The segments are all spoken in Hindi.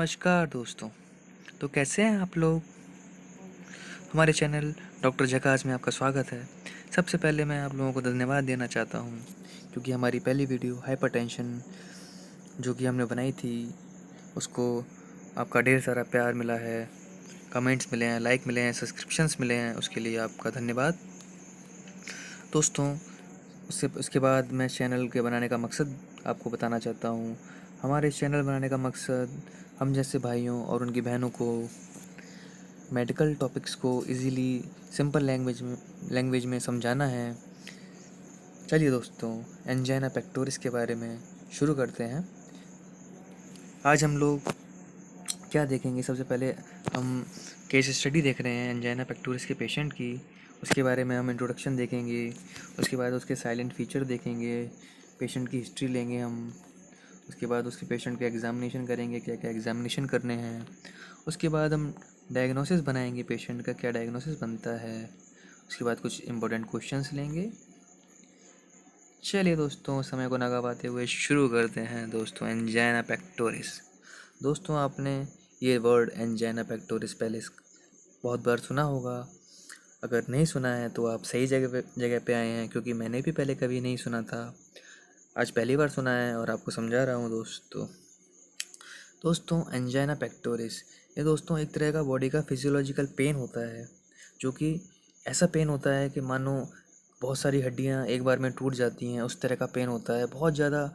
नमस्कार दोस्तों। तो कैसे हैं आप लोग? हमारे चैनल डॉक्टर झकास में आपका स्वागत है। सबसे पहले मैं आप लोगों को धन्यवाद देना चाहता हूँ क्योंकि हमारी पहली वीडियो हाइपरटेंशन जो कि हमने बनाई थी उसको आपका ढेर सारा प्यार मिला है, कमेंट्स मिले हैं, लाइक मिले हैं, सब्सक्रिप्शंस मिले हैं, उसके लिए आपका धन्यवाद। दोस्तों उससे उसके बाद मैं चैनल के बनाने का मकसद आपको बताना चाहता हूँ। हमारे चैनल बनाने का मकसद हम जैसे भाइयों और उनकी बहनों को मेडिकल टॉपिक्स को इजीली सिंपल लैंग्वेज में समझाना है। चलिए दोस्तों, एंजाइना पेक्टोरिस के बारे में शुरू करते हैं। आज हम लोग क्या देखेंगे? सबसे पहले हम केस स्टडी देख रहे हैं एंजाइना पेक्टोरिस के पेशेंट की। उसके बारे में हम इंट्रोडक्शन देखेंगे, उसके बाद उसके साइलेंट फीचर देखेंगे, पेशेंट की हिस्ट्री लेंगे हम, उसके बाद उसके पेशेंट का एग्जामिनेशन करेंगे, क्या क्या एग्जामिनेशन करने हैं। उसके बाद हम डायग्नोसिस बनाएंगे, पेशेंट का क्या डायग्नोसिस बनता है। उसके बाद कुछ इंपॉर्टेंट क्वेश्चंस लेंगे। चलिए दोस्तों, समय को ना गवाते हुए शुरू करते हैं। दोस्तों, एंजाइना पेक्टोरिस। दोस्तों, आपने ये वर्ड एंजाइना पेक्टोरिस पहले बहुत बार सुना होगा। अगर नहीं सुना है तो आप सही जगह पे आए हैं, क्योंकि मैंने भी पहले कभी नहीं सुना था। आज पहली बार सुना है और आपको समझा रहा हूँ दोस्तों एंजाइना पेक्टोरिस ये दोस्तों एक तरह का बॉडी का फिजियोलॉजिकल पेन होता है, जो कि ऐसा पेन होता है कि मानो बहुत सारी हड्डियां एक बार में टूट जाती हैं। उस तरह का पेन होता है, बहुत ज़्यादा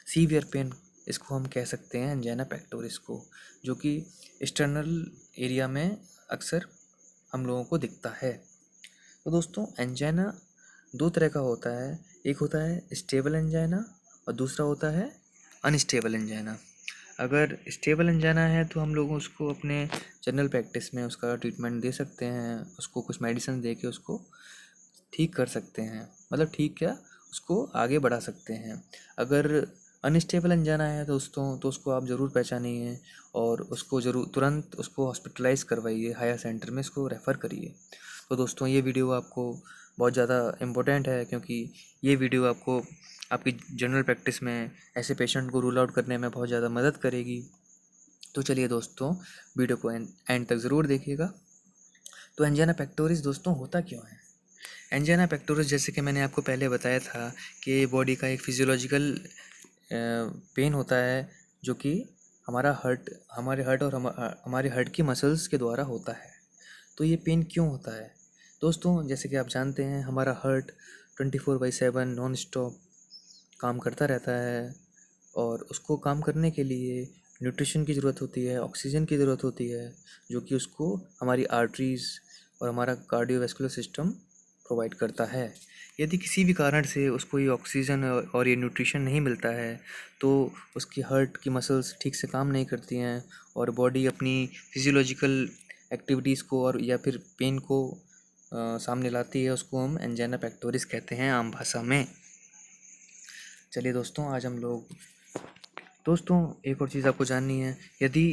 सीवियर पेन इसको हम कह सकते हैं एंजाइना पेक्टोरिस को, जो कि एक्सटर्नल एरिया में अक्सर हम लोगों को दिखता है। तो दोस्तों, एंजाइना दो तरह का होता है। एक होता है स्टेबल एंजाइना और दूसरा होता है अनस्टेबल एंजाइना। अगर स्टेबल एंजाइना है तो हम लोग उसको अपने जनरल प्रैक्टिस में उसका ट्रीटमेंट दे सकते हैं, उसको कुछ मेडिसिन दे के उसको ठीक कर सकते हैं, मतलब ठीक क्या, उसको आगे बढ़ा सकते हैं। अगर अनस्टेबल एंजाइना है दोस्तों तो उसको आप ज़रूर पहचानिए और उसको ज़रूर तुरंत उसको हॉस्पिटलाइज करवाइए, हायर सेंटर में इसको रेफ़र करिए। तो दोस्तों, ये वीडियो आपको बहुत ज़्यादा इम्पोर्टेंट है, क्योंकि ये वीडियो आपको आपकी जनरल प्रैक्टिस में ऐसे पेशेंट को रूल आउट करने में बहुत ज़्यादा मदद करेगी। तो चलिए दोस्तों, वीडियो को एंड तक ज़रूर देखिएगा। तो एंजाइना पेक्टोरिस दोस्तों होता क्यों है? एंजाइना पेक्टोरिस, जैसे कि मैंने आपको पहले बताया था कि बॉडी का एक फिजियोलॉजिकल पेन होता है, जो कि हमारे हार्ट और हमारे हार्ट की मसल्स के द्वारा होता है। तो ये पेन क्यों होता है दोस्तों? जैसे कि आप जानते हैं, हमारा हार्ट 24/7 नॉन स्टॉप काम करता रहता है और उसको काम करने के लिए न्यूट्रिशन की ज़रूरत होती है, ऑक्सीजन की ज़रूरत होती है, जो कि उसको हमारी आर्टरीज़ और हमारा कार्डियोवैस्कुलर सिस्टम प्रोवाइड करता है। यदि किसी भी कारण से उसको ये ऑक्सीजन और ये न्यूट्रिशन नहीं मिलता है तो उसकी हार्ट की मसल्स ठीक से काम नहीं करती हैं और बॉडी अपनी फिजियोलॉजिकल एक्टिविटीज़ को और या फिर पेन को सामने लाती है। उसको हम एंजाइना पेक्टोरिस कहते हैं आम भाषा में। चलिए दोस्तों, आज हम लोग एक और चीज़ आपको जाननी है। यदि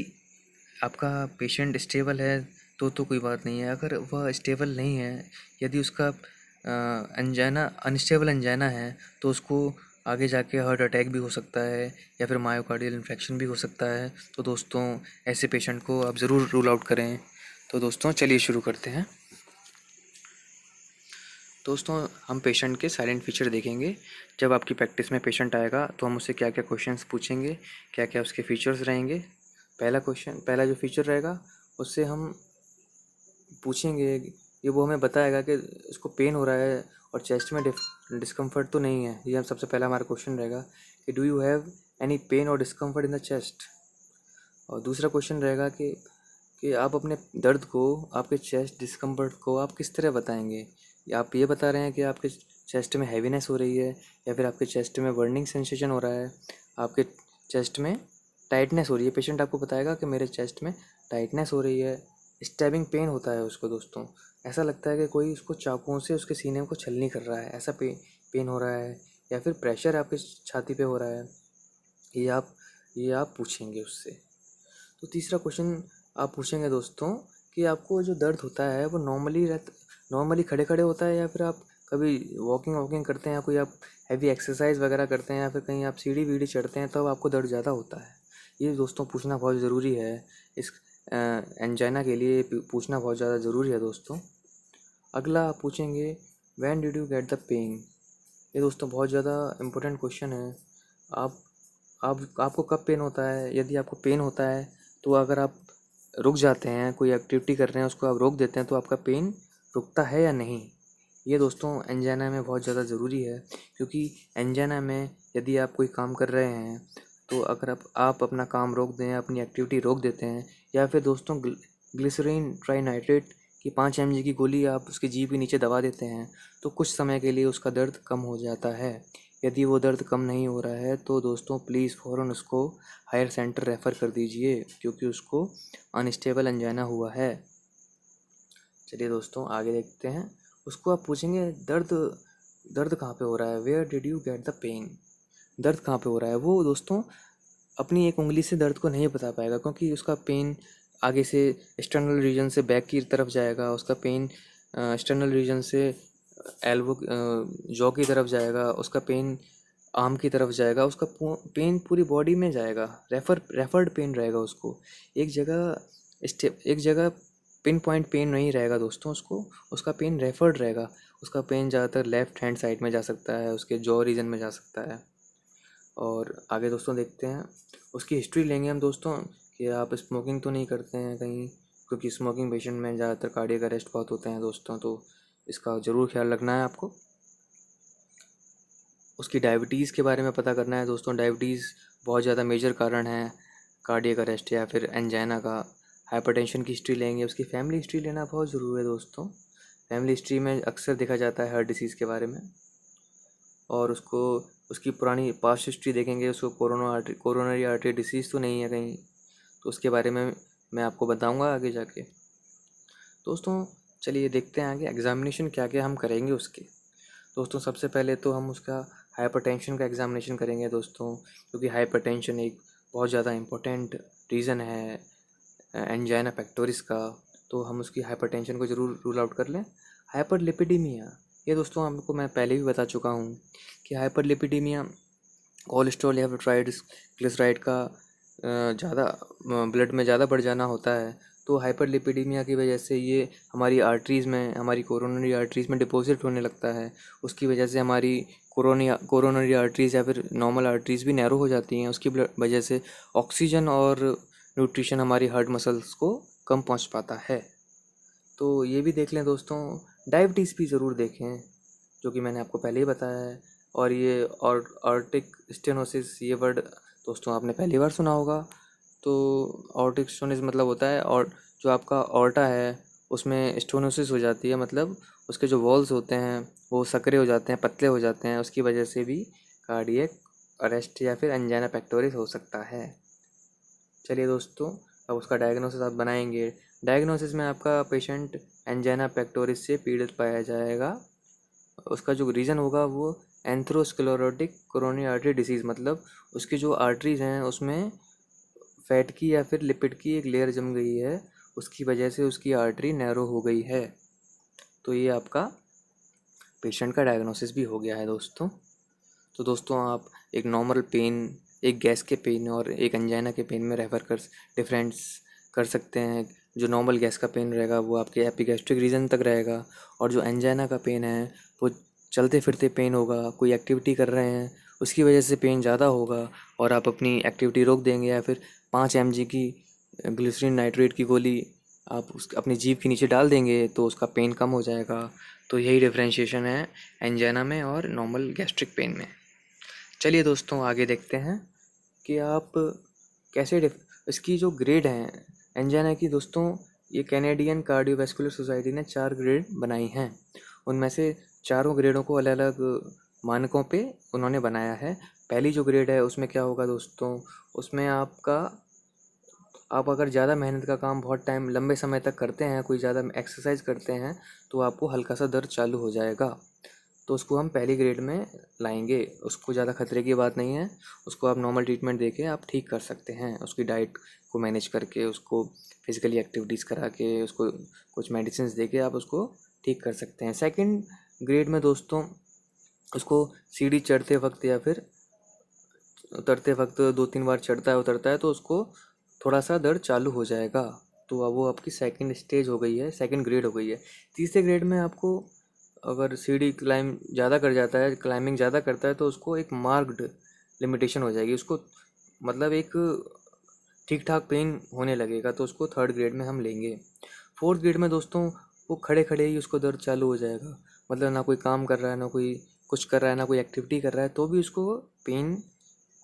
आपका पेशेंट स्टेबल है तो कोई बात नहीं है। अगर वह स्टेबल नहीं है, यदि उसका एंजाइना अनस्टेबल एंजाइना है, तो उसको आगे जाके हार्ट अटैक भी हो सकता है या फिर मायोकार्डियल इन्फेक्शन भी हो सकता है। तो दोस्तों, ऐसे पेशेंट को आप ज़रूर रूल आउट करें। तो दोस्तों, चलिए शुरू करते हैं। दोस्तों, हम पेशेंट के साइलेंट फीचर देखेंगे। जब आपकी प्रैक्टिस में पेशेंट आएगा तो हम उससे क्या क्या क्वेश्चंस पूछेंगे, क्या क्या उसके फीचर्स रहेंगे। पहला जो फीचर रहेगा उससे हम पूछेंगे, ये वो हमें बताएगा कि उसको पेन हो रहा है और चेस्ट में डिस्कम्फर्ट तो नहीं है। ये हम सबसे पहला हमारा क्वेश्चन रहेगा कि do you have any pain और डिस्कम्फर्ट इन द चेस्ट। और दूसरा क्वेश्चन रहेगा कि आप अपने दर्द को, आपके चेस्ट डिस्कम्फर्ट को आप किस तरह बताएंगे। या आप ये बता रहे हैं कि आपके चेस्ट में हैवीनेस हो रही है या फिर आपके चेस्ट में बर्निंग सेंसेशन हो रहा है, आपके चेस्ट में टाइटनेस हो रही है। पेशेंट आपको बताएगा कि मेरे चेस्ट में टाइटनेस हो रही है, स्टैबिंग पेन होता है उसको दोस्तों, ऐसा लगता है कि कोई उसको चाकुओं से उसके सीने को छलनी कर रहा है, ऐसा पेन हो रहा है, या फिर प्रेशर आपके छाती पे हो रहा है। ये आप पूछेंगे उससे। तो तीसरा क्वेश्चन आप पूछेंगे दोस्तों कि आपको जो दर्द होता है वो नॉर्मली खड़े खड़े होता है, या फिर आप कभी वॉकिंग करते हैं, या कोई आप हैवी एक्सरसाइज वगैरह करते हैं, या फिर कहीं आप सीढ़ी वीढ़ी चढ़ते हैं तब आपको दर्द ज़्यादा होता है। ये दोस्तों पूछना बहुत ज़रूरी है। इस एंजाइना के लिए पूछना बहुत ज़्यादा ज़रूरी है दोस्तों। अगला आप पूछेंगे, when did you get the pain. ये दोस्तों बहुत ज़्यादा इम्पोर्टेंट क्वेश्चन है। आप आपको कब पेन होता है? यदि आपको पेन होता है तो अगर आप रुक जाते हैं, कोई एक्टिविटी कर रहे हैं उसको आप रोक देते हैं, तो आपका पेन रुकता है या नहीं। ये दोस्तों एंजाइना में बहुत ज़्यादा ज़रूरी है, क्योंकि एंजाइना में यदि आप कोई काम कर रहे हैं तो अगर आप अपना काम रोक दें, अपनी एक्टिविटी रोक देते हैं, या फिर दोस्तों ग्लिसरीन ट्राइनाइट्रेट की 5 mg की गोली आप उसकी जीभ के नीचे दबा देते हैं, तो कुछ समय के लिए उसका दर्द कम हो जाता है। यदि वो दर्द कम नहीं हो रहा है तो दोस्तों प्लीज़ फ़ौरन उसको हायर सेंटर रेफ़र कर दीजिए, क्योंकि उसको अनस्टेबल एंजाइना हुआ है। चलिए दोस्तों आगे देखते हैं। उसको आप पूछेंगे, दर्द दर्द कहाँ पे हो रहा है, where did you get the pain. दर्द कहाँ पे हो रहा है, वो दोस्तों अपनी एक उंगली से दर्द को नहीं बता पाएगा, क्योंकि उसका पेन आगे से एक्सटर्नल रीजन से बैक की तरफ जाएगा। उसका पेन एक्सटर्नल रीजन से एल्बो जॉ की तरफ जाएगा। उसका पेन आर्म की तरफ जाएगा। उसका पेन पूरी बॉडी में जाएगा। रेफर्ड पेन रहेगा उसको। एक जगह पिन पॉइंट पेन नहीं रहेगा दोस्तों उसको। उसका पेन रेफर्ड रहेगा। उसका पेन ज़्यादातर लेफ़्ट हैंड साइड में जा सकता है, उसके जॉ रीजन में जा सकता है। और आगे दोस्तों देखते हैं, उसकी हिस्ट्री लेंगे हम दोस्तों कि आप स्मोकिंग तो नहीं करते हैं कहीं, क्योंकि स्मोकिंग पेशेंट में ज़्यादातर कार्डियक अरेस्ट बहुत होते हैं दोस्तों, तो इसका ज़रूर ख्याल रखना है आपको। उसकी डायबिटीज़ के बारे में पता करना है दोस्तों। डायबिटीज़ बहुत ज़्यादा मेजर कारण है कार्डियक अरेस्ट या फिर एंजाइना का। हाइपरटेंशन की हिस्ट्री लेंगे। उसकी फैमिली हिस्ट्री लेना बहुत ज़रूरी है दोस्तों। फैमिली हिस्ट्री में अक्सर देखा जाता है हार्ट डिसीज़ के बारे में। और उसकी पुरानी पास्ट हिस्ट्री देखेंगे, उसको कोरोनरी आर्टरी डिसीज़ तो नहीं है कहीं, तो उसके बारे में मैं आपको बताऊंगा आगे जाके। दोस्तों चलिए देखते हैं आगे एग्ज़ामिनेशन क्या क्या हम करेंगे उसके। दोस्तों सबसे पहले तो हम उसका हाइपरटेंशन का एग्ज़ामिनेशन करेंगे दोस्तों, क्योंकि हाइपरटेंशन एक बहुत ज़्यादा इम्पोर्टेंट रीज़न है एंजाइना पेक्टोरिस का। तो हम उसकी हाइपरटेंशन को ज़रूर रूल आउट कर लें। हाइपरलिपिडीमिया, ये दोस्तों आपको मैं पहले भी बता चुका हूँ कि हाइपरलिपिडीमिया कोलेस्ट्रॉल या फिर ट्राइग्लिसराइड का ज़्यादा ब्लड में ज़्यादा बढ़ जाना होता है। तो हाइपरलिपिडीमिया की वजह से ये हमारी आर्टरीज़ में, हमारी कोरोनरी आर्टरीज़ में डिपॉजिट होने लगता है। उसकी वजह से हमारी कोरोनरी आर्टरीज़ या फिर नॉर्मल आर्टरीज़ भी नैरो हो जाती हैं। उसकी वजह से ऑक्सीजन और न्यूट्रिशन हमारी हार्ट मसल्स को कम पहुंच पाता है। तो ये भी देख लें दोस्तों। डायबिटीज़ भी ज़रूर देखें, जो कि मैंने आपको पहले ही बताया है। और ये ऑर्टिक स्टेनोसिस, ये वर्ड दोस्तों आपने पहली बार सुना होगा। तो ऑर्टिक स्टेनोसिस मतलब होता है, और जो आपका ऑर्टा है उसमें स्टेनोसिस हो जाती है, मतलब उसके जो वॉल्स होते हैं वो सकरे हो जाते हैं, पतले हो जाते हैं। उसकी वजह से भी कार्डियक अरेस्ट या फिर एंजाइना पेक्टोरिस हो सकता है। चलिए दोस्तों अब उसका डायग्नोसिस आप बनाएंगे। डायग्नोसिस में आपका पेशेंट एंजाइना पेक्टोरिस से पीड़ित पाया जाएगा। उसका जो रीज़न होगा वो एंथ्रोस्क्लेरोटिक कोरोनरी आर्टरी डिसीज़, मतलब उसकी जो आर्टरीज़ हैं उसमें फैट की या फिर लिपिड की एक लेयर जम गई है, उसकी वजह से उसकी आर्टरी नैरो हो गई है। तो ये आपका पेशेंट का डायग्नोसिस भी हो गया है दोस्तों। तो दोस्तों आप एक नॉर्मल पेन, एक गैस के पेन और एक एंजाइना के पेन में डिफरेंस कर सकते हैं। जो नॉर्मल गैस का पेन रहेगा वो आपके एपिगैस्ट्रिक रीजन तक रहेगा, और जो एंजाइना का पेन है वो चलते फिरते पेन होगा। कोई एक्टिविटी कर रहे हैं उसकी वजह से पेन ज़्यादा होगा, और आप अपनी एक्टिविटी रोक देंगे या फिर 5 mg की ग्लिसरीन नाइट्रेट की गोली आप अपनी जीभ के नीचे डाल देंगे तो उसका पेन कम हो जाएगा। तो यही डिफ्रेंशिएशन है एंजाइना में और नॉर्मल गैस्ट्रिक पेन में। चलिए दोस्तों आगे देखते हैं कि आप कैसे इसकी जो ग्रेड हैं एंजाइना की दोस्तों, ये कैनेडियन कार्डियोवैस्कुलर सोसाइटी ने 4 ग्रेड बनाई हैं। उनमें से चारों ग्रेडों को अलग अलग मानकों पे उन्होंने बनाया है। पहली जो ग्रेड है उसमें क्या होगा दोस्तों, उसमें आप अगर ज़्यादा मेहनत का काम बहुत टाइम लंबे समय तक करते हैं, कोई ज़्यादा एक्सरसाइज करते हैं, तो आपको हल्का सा दर्द चालू हो जाएगा। तो उसको हम पहली ग्रेड में लाएंगे। उसको ज़्यादा खतरे की बात नहीं है, उसको आप नॉर्मल ट्रीटमेंट देके आप ठीक कर सकते हैं। उसकी डाइट को मैनेज करके, उसको फिजिकली एक्टिविटीज़ करा के, उसको कुछ मेडिसिन दे के आप उसको ठीक कर सकते हैं। सेकंड ग्रेड में दोस्तों उसको सीढ़ी चढ़ते वक्त या फिर उतरते वक्त 2-3 बार चढ़ता है उतरता है तो उसको थोड़ा सा दर्द चालू हो जाएगा। तो अब वो आपकी सेकंड स्टेज हो गई है, सेकंड ग्रेड हो गई है। तीसरे ग्रेड में आपको अगर सीढ़ी ज़्यादा कर जाता है, क्लाइंबिंग ज़्यादा करता है, तो उसको एक मार्क्ड लिमिटेशन हो जाएगी उसको, मतलब एक ठीक ठाक पेन होने लगेगा, तो उसको थर्ड ग्रेड में हम लेंगे। फोर्थ ग्रेड में दोस्तों वो खड़े खड़े ही उसको दर्द चालू हो जाएगा, मतलब ना कोई काम कर रहा है, ना कोई कुछ कर रहा है, ना कोई एक्टिविटी कर रहा है, तो भी उसको पेन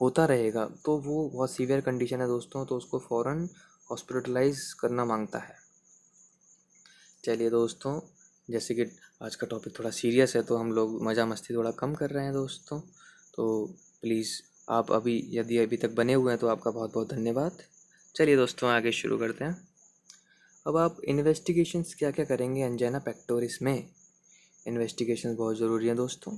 होता रहेगा। तो वो बहुत सीवियर कंडीशन है दोस्तों, तो उसको फ़ौरन हॉस्पिटलाइज करना मांगता है। चलिए दोस्तों, जैसे कि आज का टॉपिक थोड़ा सीरियस है तो हम लोग मज़ा मस्ती थोड़ा कम कर रहे हैं दोस्तों, तो प्लीज़ आप अभी यदि अभी तक बने हुए हैं तो आपका बहुत बहुत धन्यवाद। चलिए दोस्तों, आगे शुरू करते हैं। अब आप इन्वेस्टिगेशंस क्या क्या करेंगे एंजाइना पेक्टोरिस में। इन्वेस्टिगेशंस बहुत ज़रूरी हैं दोस्तों।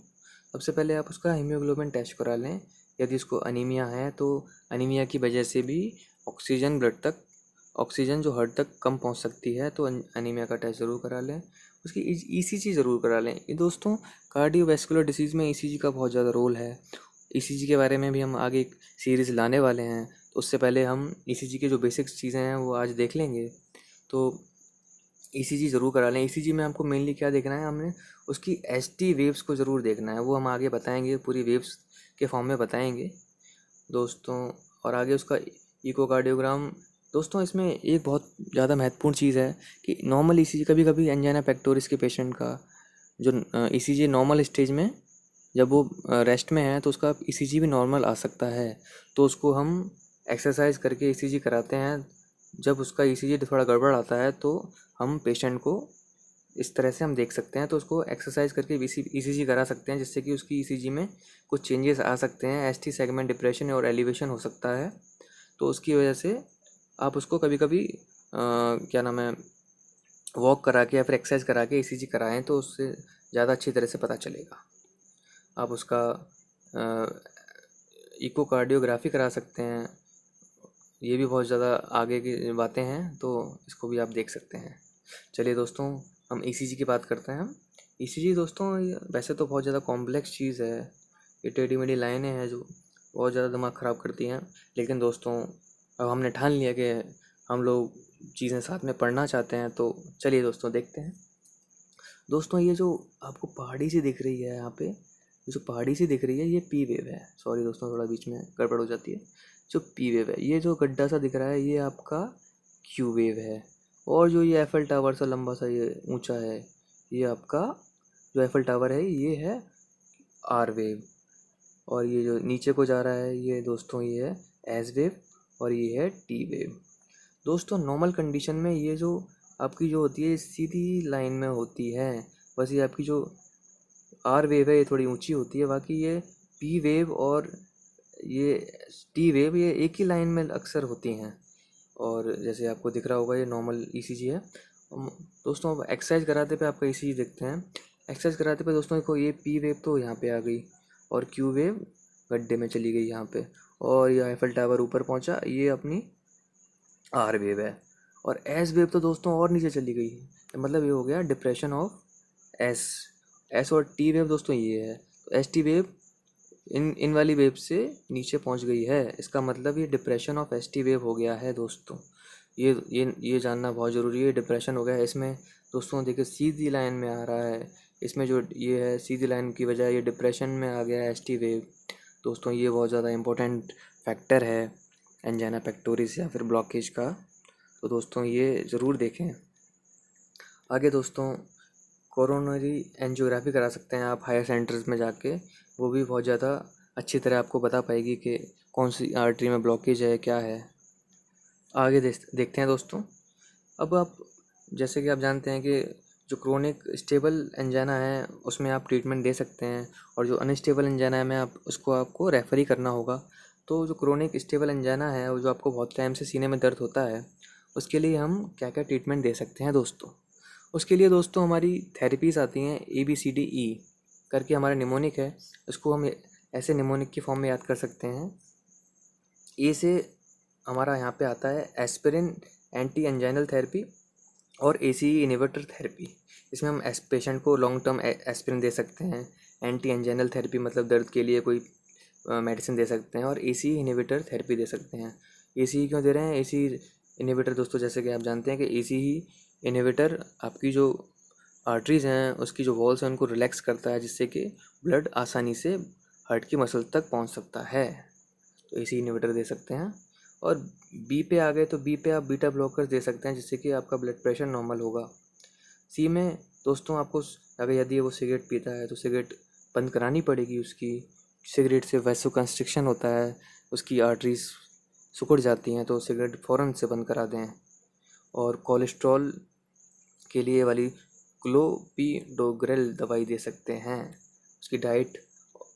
सबसे पहले आप उसका हीमोग्लोबिन टेस्ट करा लें। यदि उसको अनीमिया है तो अनीमिया की वजह से भी ऑक्सीजन जो हार्ट तक कम पहुंच सकती है, तो अनीमिया का टेस्ट ज़रूर करा लें। उसकी ईसीजी ज़रूर करा लें। ये दोस्तों कार्डियोवैस्कुलर डिसीज़ में ईसीजी का बहुत ज़्यादा रोल है। ईसीजी के बारे में भी हम आगे एक सीरीज़ लाने वाले हैं, तो उससे पहले हम ईसीजी के जो बेसिक चीज़ें हैं वो आज देख लेंगे। तो ईसीजी ज़रूर करा लें। ईसीजी में हमको मेनली क्या देखना है, हमने उसकी एसटी वेव्स को ज़रूर देखना है, वो हम आगे बताएंगे, पूरी वेव्स के फॉर्म में बताएंगे दोस्तों। और आगे उसका इकोकार्डियोग्राम। दोस्तों इसमें एक बहुत ज़्यादा महत्वपूर्ण चीज़ है कि नॉर्मल ईसीजी, कभी कभी एंजाइना पेक्टोरिस के पेशेंट का जो ईसीजी नॉर्मल स्टेज में, जब वो रेस्ट में है तो उसका ईसीजी भी नॉर्मल आ सकता है, तो उसको हम एक्सरसाइज करके ईसीजी कराते हैं। जब उसका ईसीजी थोड़ा गड़बड़ आता है तो हम पेशेंट को इस तरह से हम देख सकते हैं, तो उसको एक्सरसाइज करके ईसीजी करा सकते हैं, जिससे कि उसकी ईसीजी में कुछ चेंजेस आ सकते हैं, एसटी सेगमेंट डिप्रेशन और एलिवेशन हो सकता है। तो उसकी वजह से आप उसको कभी कभी क्या नाम है, वॉक करा के या फिर एक्सरसाइज करा के ईसीजी कराएं, तो उससे ज़्यादा अच्छी तरह से पता चलेगा। आप उसका इकोकार्डियोग्राफी करा सकते हैं, ये भी बहुत ज़्यादा आगे की बातें हैं, तो इसको भी आप देख सकते हैं। चलिए दोस्तों, हम ईसीजी की बात करते हैं। ईसीजी दोस्तों वैसे तो बहुत ज़्यादा कॉम्प्लेक्स चीज़ है, ये टेढ़ी मेढ़ी लाइनें हैं जो बहुत ज़्यादा दिमाग ख़राब करती हैं, लेकिन दोस्तों अब हमने ठान लिया कि हम लोग चीज़ें साथ में पढ़ना चाहते हैं, तो चलिए दोस्तों देखते हैं। दोस्तों ये जो आपको पहाड़ी सी दिख रही है, यहाँ पे जो पहाड़ी सी दिख रही है, ये पी वेव है। सॉरी दोस्तों, थोड़ा बीच में गड़बड़ हो जाती है। जो पी वेव है, ये जो गड्ढा सा दिख रहा है, ये आपका क्यू वेव है। और जो ये एफएल टावर सा लंबा सा ये ऊंचा है, ये आपका जो एफएल टावर है, ये है आर वेव। और ये जो नीचे को जा रहा है, ये दोस्तों ये है एस वेव, और ये है टी वेव। दोस्तों नॉर्मल कंडीशन में ये जो आपकी जो होती है सीधी लाइन में होती है, बस ये आपकी जो आर वेव है ये थोड़ी ऊंची होती है, बाकी ये पी वेव और ये टी वेव ये एक ही लाइन में अक्सर होती हैं। और जैसे आपको दिख रहा होगा ये नॉर्मल ईसीजी है। दोस्तों अब एक्सरसाइज कराते पे आपका ईसीजी देखते हैं। एक्सरसाइज कराते पे दोस्तों देखो, ये पी वेव तो यहाँ पे आ गई और क्यू वेव गड्ढे में चली गई यहाँ पे, और ये आईफल टावर ऊपर पहुँचा, ये अपनी आर वेव है। और एस वेव तो दोस्तों और नीचे चली गई है, मतलब ये हो गया डिप्रेशन ऑफ एस। एस और टी वेव दोस्तों ये है, तो एस टी वेव इन वाली वेव से नीचे पहुंच गई है, इसका मतलब ये depression of S T wave हो गया है दोस्तों। ये जानना बहुत ज़रूरी है, डिप्रेशन हो गया है इसमें। दोस्तों देखिए सीधी लाइन में आ रहा है, इसमें जो ये है सीधी लाइन की बजाय ये डिप्रेशन में आ गया है एस टी वेव। दोस्तों ये बहुत ज़्यादा इम्पोर्टेंट फैक्टर है एंजाइना पेक्टोरिस या फिर ब्लॉकेज का, तो दोस्तों ये ज़रूर देखें। आगे दोस्तों कोरोनरी एंजियोग्राफी करा सकते हैं आप हायर सेंटर्स में जाके, वो भी बहुत ज़्यादा अच्छी तरह आपको बता पाएगी कि कौन सी आर्टरी में ब्लॉकेज है, क्या है। आगे देखते हैं दोस्तों। अब आप जैसे कि आप जानते हैं कि जो क्रोनिक स्टेबल एंजाइना है उसमें आप ट्रीटमेंट दे सकते हैं, और जो अनस्टेबल एंजाइना है में आप उसको आपको रेफ़र ही करना होगा। तो जो क्रोनिक स्टेबल एंजाइना है, वो जो आपको बहुत टाइम से सीने में दर्द होता है, उसके लिए हम क्या क्या ट्रीटमेंट दे सकते हैं दोस्तों। उसके लिए दोस्तों हमारी थेरेपीज़ आती हैं ABCDE करके, हमारा निमोनिक है, इसको हम ऐसे निमोनिक की फॉर्म में याद कर सकते हैं। ए से हमारा यहाँ पे आता है एस्पिरिन एंटी एंजाइनल थेरेपी और ACE इन्हिबिटर थेरेपी। इसमें हम पेशेंट को लॉन्ग टर्म एस्पिरिन दे सकते हैं। एंटी एंजाइनल थेरेपी मतलब दर्द के लिए कोई मेडिसिन दे सकते हैं और एसी इनहिबिटर थेरेपी दे सकते हैं। एसी क्यों दे रहे हैं? एसी इनहिबिटर दोस्तों, जैसे कि आप जानते हैं कि एसी ही इनहिबिटर आपकी जो आर्टरीज़ हैं उसकी जो वॉल्स हैं उनको रिलैक्स करता है, जिससे कि ब्लड आसानी से हार्ट की मसल तक पहुंच सकता है। तो एसी इनहिबिटर दे सकते हैं। और बी पे आ गए तो बी पे आप बीटा ब्लॉकर्स दे सकते हैं, जिससे कि आपका ब्लड प्रेशर नॉर्मल होगा। सी में दोस्तों आपको अगर यदि वो सिगरेट पीता है तो सिगरेट बंद करानी पड़ेगी उसकी। सिगरेट से वैसो कंस्ट्रिक्शन होता है, उसकी आर्टरीज सिकुड़ जाती हैं, तो सिगरेट फ़ौरन से बंद करा दें। और कोलेस्ट्रॉल के लिए वाली क्लोपिडोग्रेल दवाई दे सकते हैं। उसकी डाइट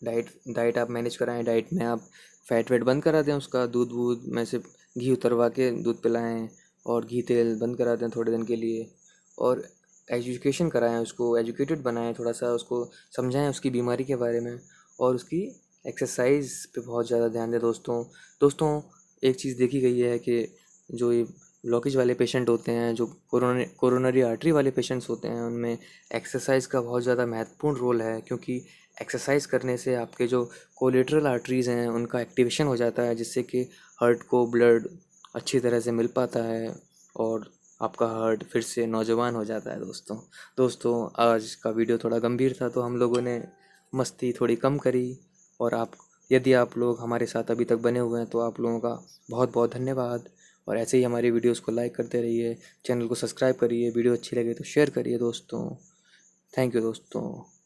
डाइट डाइट आप मैनेज कराएं। डाइट में आप फैट वेट बंद करा दें, उसका दूध वूध में से घी उतरवा के दूध पिलाएं और घी तेल बंद करा दें थोड़े दिन के लिए। और एजुकेशन कराएं, उसको एजुकेटेड बनाएं, थोड़ा सा उसको समझाएं उसकी बीमारी के बारे में। और उसकी एक्सरसाइज पे बहुत ज़्यादा ध्यान दें दोस्तों। एक चीज़ देखी गई है कि जो ये ब्लॉकेज वाले पेशेंट होते हैं, जो कोरोनरी आर्टरी वाले पेशेंट्स होते हैं, उनमें एक्सरसाइज का बहुत ज़्यादा महत्वपूर्ण रोल है, क्योंकि एक्सरसाइज करने से आपके जो कोलेटरल आर्टरीज़ हैं उनका एक्टिवेशन हो जाता है, जिससे कि हार्ट को ब्लड अच्छी तरह से मिल पाता है और आपका हार्ट फिर से नौजवान हो जाता है। दोस्तों आज का वीडियो थोड़ा गंभीर था, तो हम लोगों ने मस्ती थोड़ी कम करी। और यदि आप लोग हमारे साथ अभी तक बने हुए हैं तो आप लोगों का बहुत बहुत धन्यवाद। और ऐसे ही हमारी वीडियोस को लाइक करते रहिए, चैनल को सब्सक्राइब करिए, वीडियो अच्छी लगे तो शेयर करिए दोस्तों। थैंक यू दोस्तों।